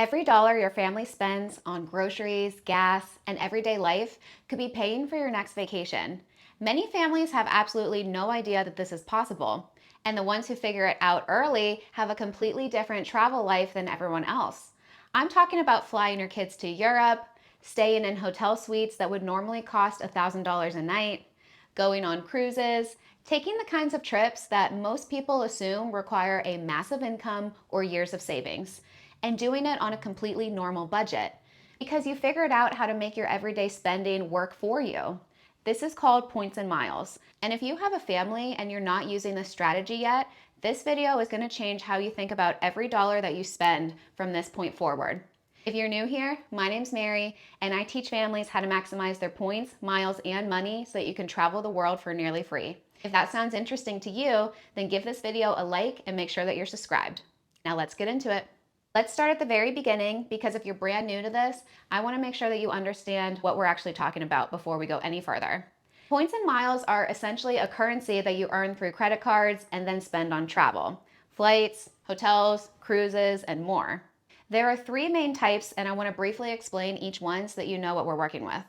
Every dollar your family spends on groceries, gas, and everyday life could be paying for your next vacation. Many families have absolutely no idea that this is possible, and the ones who figure it out early have a completely different travel life than everyone else. I'm talking about flying your kids to Europe, staying in hotel suites that would normally cost $1,000 a night, going on cruises, taking the kinds of trips that most people assume require a massive income or years of savings, and doing it on a completely normal budget because you figured out how to make your everyday spending work for you. This is called points and miles. And if you have a family and you're not using this strategy yet, this video is going to change how you think about every dollar that you spend from this point forward. If you're new here, my name's Mary, and I teach families how to maximize their points, miles, and money so that you can travel the world for nearly free. If that sounds interesting to you, then give this video a like and make sure that you're subscribed. Now let's get into it. Let's start at the very beginning because if you're brand new to this, I want to make sure that you understand what we're actually talking about before we go any further. Points and miles are essentially a currency that you earn through credit cards and then spend on travel, flights, hotels, cruises, and more. There are three main types, and I want to briefly explain each one so that you know what we're working with.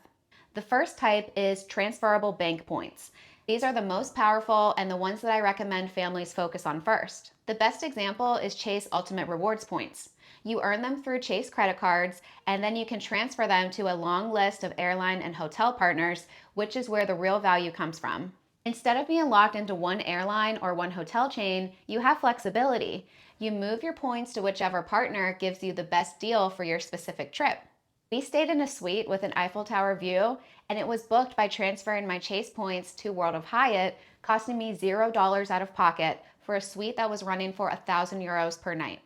The first type is transferable bank points. These are the most powerful and the ones that I recommend families focus on first. The best example is Chase Ultimate Rewards points. You earn them through Chase credit cards, and then you can transfer them to a long list of airline and hotel partners, which is where the real value comes from. Instead of being locked into one airline or one hotel chain, you have flexibility. You move your points to whichever partner gives you the best deal for your specific trip. We stayed in a suite with an Eiffel Tower view, and it was booked by transferring my Chase points to World of Hyatt, costing me $0 out of pocket for a suite that was running for €1,000 per night.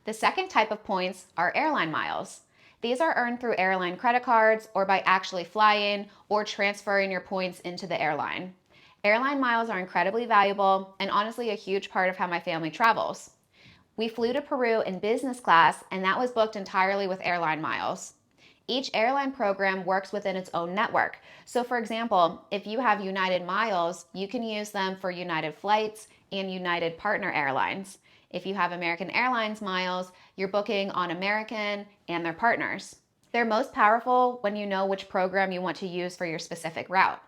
The second type of points are airline miles. These are earned through airline credit cards or by actually flying or transferring your points into the airline. Airline miles are incredibly valuable and honestly a huge part of how my family travels. We flew to Peru in business class, and that was booked entirely with airline miles. Each airline program works within its own network. So, for example, if you have United Miles, you can use them for United flights and United partner airlines. If you have American Airlines miles, you're booking on American and their partners. They're most powerful when you know which program you want to use for your specific route.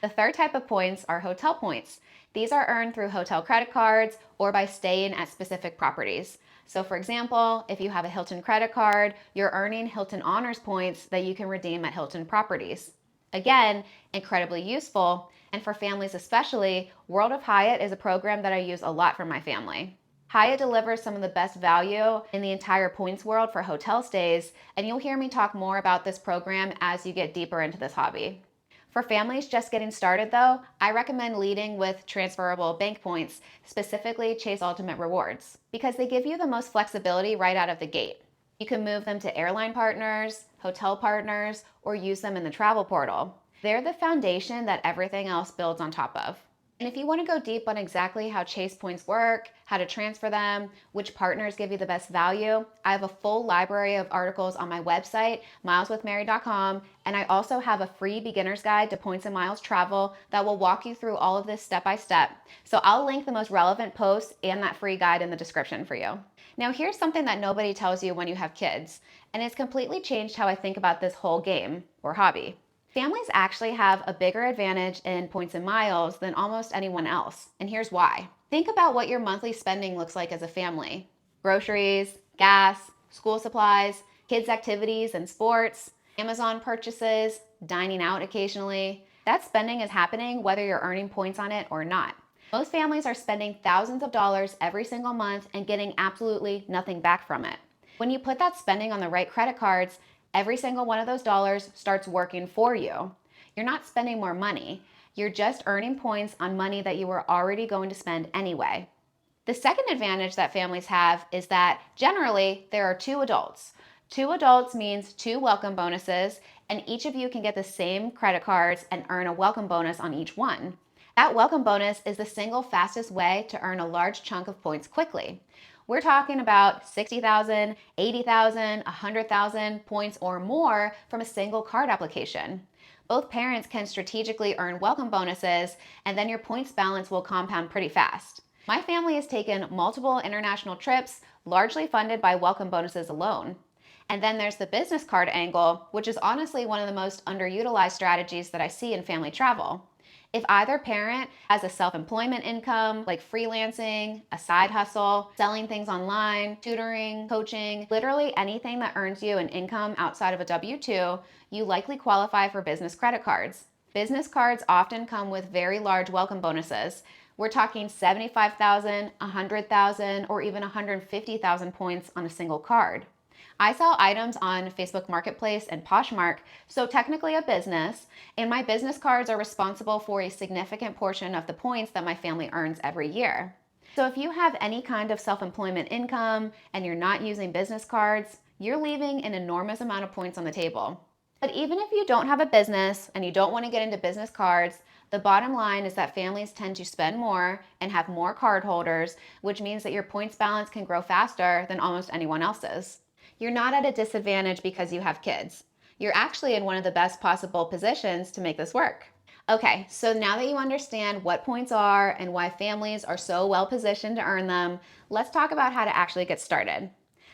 The third type of points are hotel points. These are earned through hotel credit cards or by staying at specific properties. So for example, if you have a Hilton credit card, you're earning Hilton Honors points that you can redeem at Hilton properties. Again, incredibly useful, and for families especially, World of Hyatt is a program that I use a lot for my family. Hyatt delivers some of the best value in the entire points world for hotel stays, and you'll hear me talk more about this program as you get deeper into this hobby. For families just getting started though, I recommend leading with transferable bank points, specifically Chase Ultimate Rewards, because they give you the most flexibility right out of the gate. You can move them to airline partners, hotel partners, or use them in the travel portal. They're the foundation that everything else builds on top of. And if you want to go deep on exactly how Chase points work, how to transfer them, which partners give you the best value, I have a full library of articles on my website, mileswithmary.com, and I also have a free beginner's guide to points and miles travel that will walk you through all of this step by step. So I'll link the most relevant posts and that free guide in the description for you. Now here's something that nobody tells you when you have kids, and it's completely changed how I think about this whole game or hobby. Families actually have a bigger advantage in points and miles than almost anyone else, and here's why. Think about what your monthly spending looks like as a family. Groceries, gas, school supplies, kids' activities and sports, Amazon purchases, dining out occasionally. That spending is happening whether you're earning points on it or not. Most families are spending thousands of dollars every single month and getting absolutely nothing back from it. When you put that spending on the right credit cards, every single one of those dollars starts working for you. You're not spending more money. You're just earning points on money that you were already going to spend anyway. The second advantage that families have is that generally there are two adults. Two adults means two welcome bonuses, and each of you can get the same credit cards and earn a welcome bonus on each one. That welcome bonus is the single fastest way to earn a large chunk of points quickly. We're talking about 60,000, 80,000, 100,000 points or more from a single card application. Both parents can strategically earn welcome bonuses, and then your points balance will compound pretty fast. My family has taken multiple international trips, largely funded by welcome bonuses alone. And then there's the business card angle, which is honestly one of the most underutilized strategies that I see in family travel. If either parent has a self employment income, like freelancing, a side hustle, selling things online, tutoring, coaching, literally anything that earns you an income outside of a W 2, you likely qualify for business credit cards. Business cards often come with very large welcome bonuses. We're talking 75,000, 100,000, or even 150,000 points on a single card. I sell items on Facebook Marketplace and Poshmark, so technically a business, and my business cards are responsible for a significant portion of the points that my family earns every year. So if you have any kind of self-employment income and you're not using business cards, you're leaving an enormous amount of points on the table. But even if you don't have a business and you don't want to get into business cards, the bottom line is that families tend to spend more and have more card holders, which means that your points balance can grow faster than almost anyone else's. You're not at a disadvantage because you have kids. You're actually in one of the best possible positions to make this work. Okay, so now that you understand what points are and why families are so well positioned to earn them, let's talk about how to actually get started.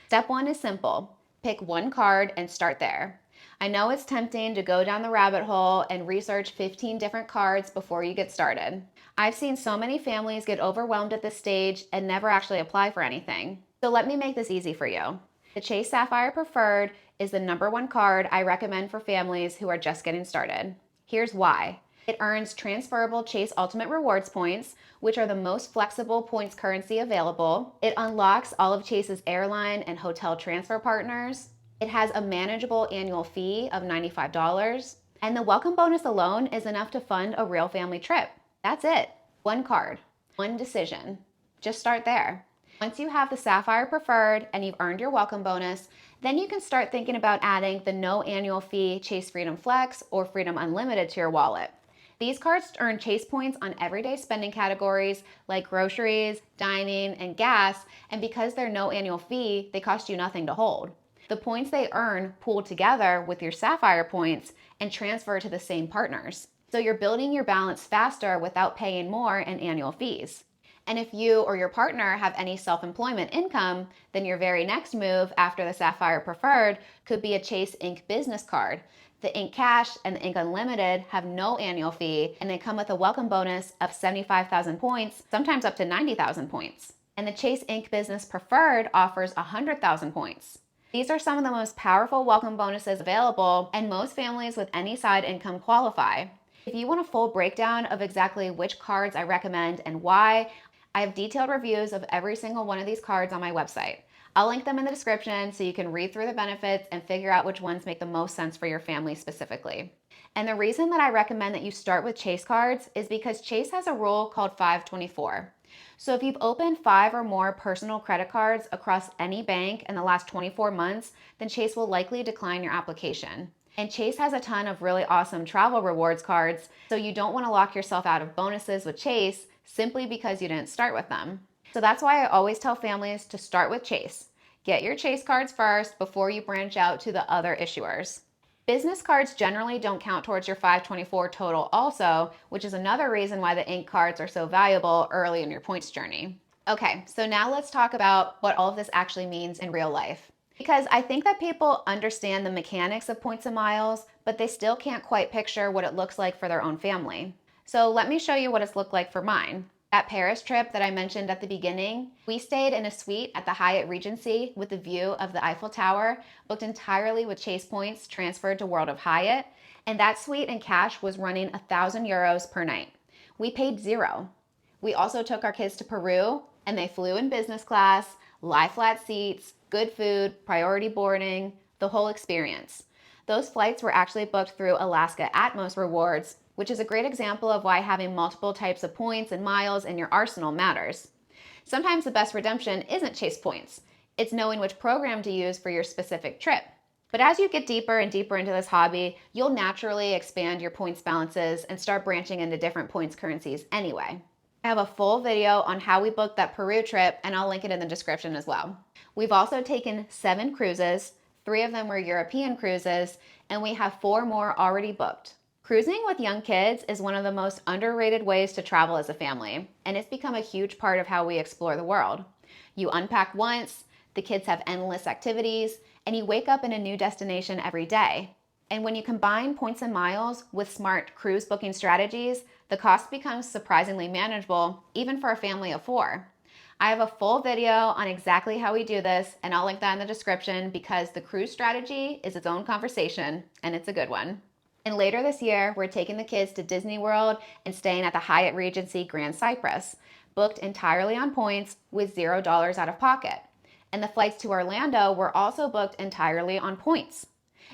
Step one is simple. Pick one card and start there. I know it's tempting to go down the rabbit hole and research 15 different cards before you get started. I've seen so many families get overwhelmed at this stage and never actually apply for anything. So let me make this easy for you. The Chase Sapphire Preferred is the #1 card I recommend for families who are just getting started. Here's why. It earns transferable Chase Ultimate Rewards points, which are the most flexible points currency available. It unlocks all of Chase's airline and hotel transfer partners. It has a manageable annual fee of $95. And the welcome bonus alone is enough to fund a real family trip. That's it. One card, one decision. Just start there. Once you have the Sapphire Preferred and you've earned your welcome bonus, then you can start thinking about adding the no annual fee Chase Freedom Flex or Freedom Unlimited to your wallet. These cards earn Chase points on everyday spending categories like groceries, dining, and gas, and because they're no annual fee, they cost you nothing to hold. The points they earn pool together with your Sapphire points and transfer to the same partners. So you're building your balance faster without paying more in annual fees. And if you or your partner have any self-employment income, then your very next move after the Sapphire Preferred could be a Chase Ink business card. The Ink Cash and the Ink Unlimited have no annual fee, and they come with a welcome bonus of 75,000 points, sometimes up to 90,000 points. And the Chase Ink Business Preferred offers 100,000 points. These are some of the most powerful welcome bonuses available, and most families with any side income qualify. If you want a full breakdown of exactly which cards I recommend and why, I have detailed reviews of every single one of these cards on my website. I'll link them in the description so you can read through the benefits and figure out which ones make the most sense for your family specifically. And the reason that I recommend that you start with Chase cards is because Chase has a rule called 524. So if you've opened 5 or more personal credit cards across any bank in the last 24 months, then Chase will likely decline your application. And Chase has a ton of really awesome travel rewards cards, so you don't want to lock yourself out of bonuses with Chase simply because you didn't start with them. So that's why I always tell families to start with Chase. Get your Chase cards first before you branch out to the other issuers. Business cards generally don't count towards your 524 total also, which is another reason why the Ink cards are so valuable early in your points journey. Okay, so now let's talk about what all of this actually means in real life. Because I think that people understand the mechanics of points and miles, but they still can't quite picture what it looks like for their own family. So let me show you what it's looked like for mine. That Paris trip that I mentioned at the beginning, we stayed in a suite at the Hyatt Regency with a view of the Eiffel Tower, booked entirely with Chase points transferred to World of Hyatt, and that suite in cash was running €1,000 per night. We paid zero. We also took our kids to Peru, and they flew in business class, lie flat seats, good food, priority boarding, the whole experience. Those flights were actually booked through Alaska Atmos Rewards, which is a great example of why having multiple types of points and miles in your arsenal matters. Sometimes the best redemption isn't Chase points. It's knowing which program to use for your specific trip. But as you get deeper and deeper into this hobby, you'll naturally expand your points balances and start branching into different points currencies anyway. I have a full video on how we booked that Peru trip, and I'll link it in the description as well. We've also taken 7 cruises, 3 of them were European cruises, and we have 4 more already booked. Cruising with young kids is one of the most underrated ways to travel as a family, and it's become a huge part of how we explore the world. You unpack once, the kids have endless activities, and you wake up in a new destination every day. And when you combine points and miles with smart cruise booking strategies, the cost becomes surprisingly manageable, even for a family of four. I have a full video on exactly how we do this, and I'll link that in the description because the cruise strategy is its own conversation, and it's a good one. And later this year, we're taking the kids to Disney World and staying at the Hyatt Regency Grand Cypress, booked entirely on points with $0 out of pocket. And the flights to Orlando were also booked entirely on points.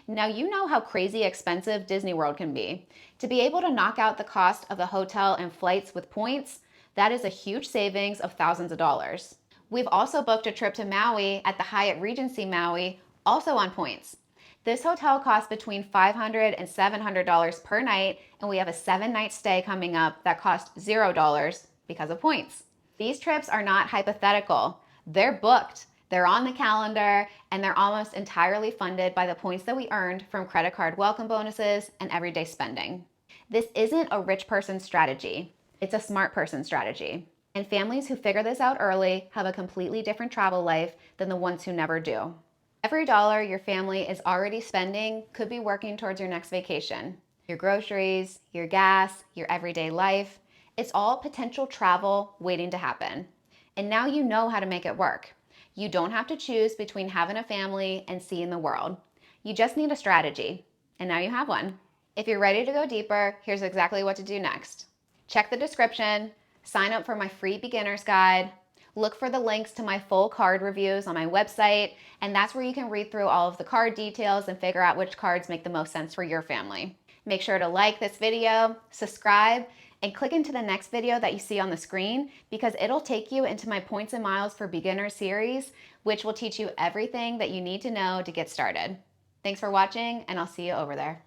Now, you know how crazy expensive Disney World can be. To be able to knock out the cost of the hotel and flights with points, that is a huge savings of thousands of dollars. We've also booked a trip to Maui at the Hyatt Regency Maui, also on points. This hotel costs between $500 and $700 per night, and we have a 7-night stay coming up that costs $0 because of points. These trips are not hypothetical. They're booked, they're on the calendar, and they're almost entirely funded by the points that we earned from credit card welcome bonuses and everyday spending. This isn't a rich person strategy. It's a smart person strategy. And families who figure this out early have a completely different travel life than the ones who never do. Every dollar your family is already spending could be working towards your next vacation. Your groceries, your gas, your everyday life, it's all potential travel waiting to happen. And now you know how to make it work. You don't have to choose between having a family and seeing the world. You just need a strategy, and now you have one. If you're ready to go deeper, here's exactly what to do next. Check the description, sign up for my free beginner's guide, look for the links to my full card reviews on my website, and that's where you can read through all of the card details and figure out which cards make the most sense for your family. Make sure to like this video, subscribe, and click into the next video that you see on the screen because it'll take you into my Points and Miles for Beginners series, which will teach you everything that you need to know to get started. Thanks for watching, and I'll see you over there.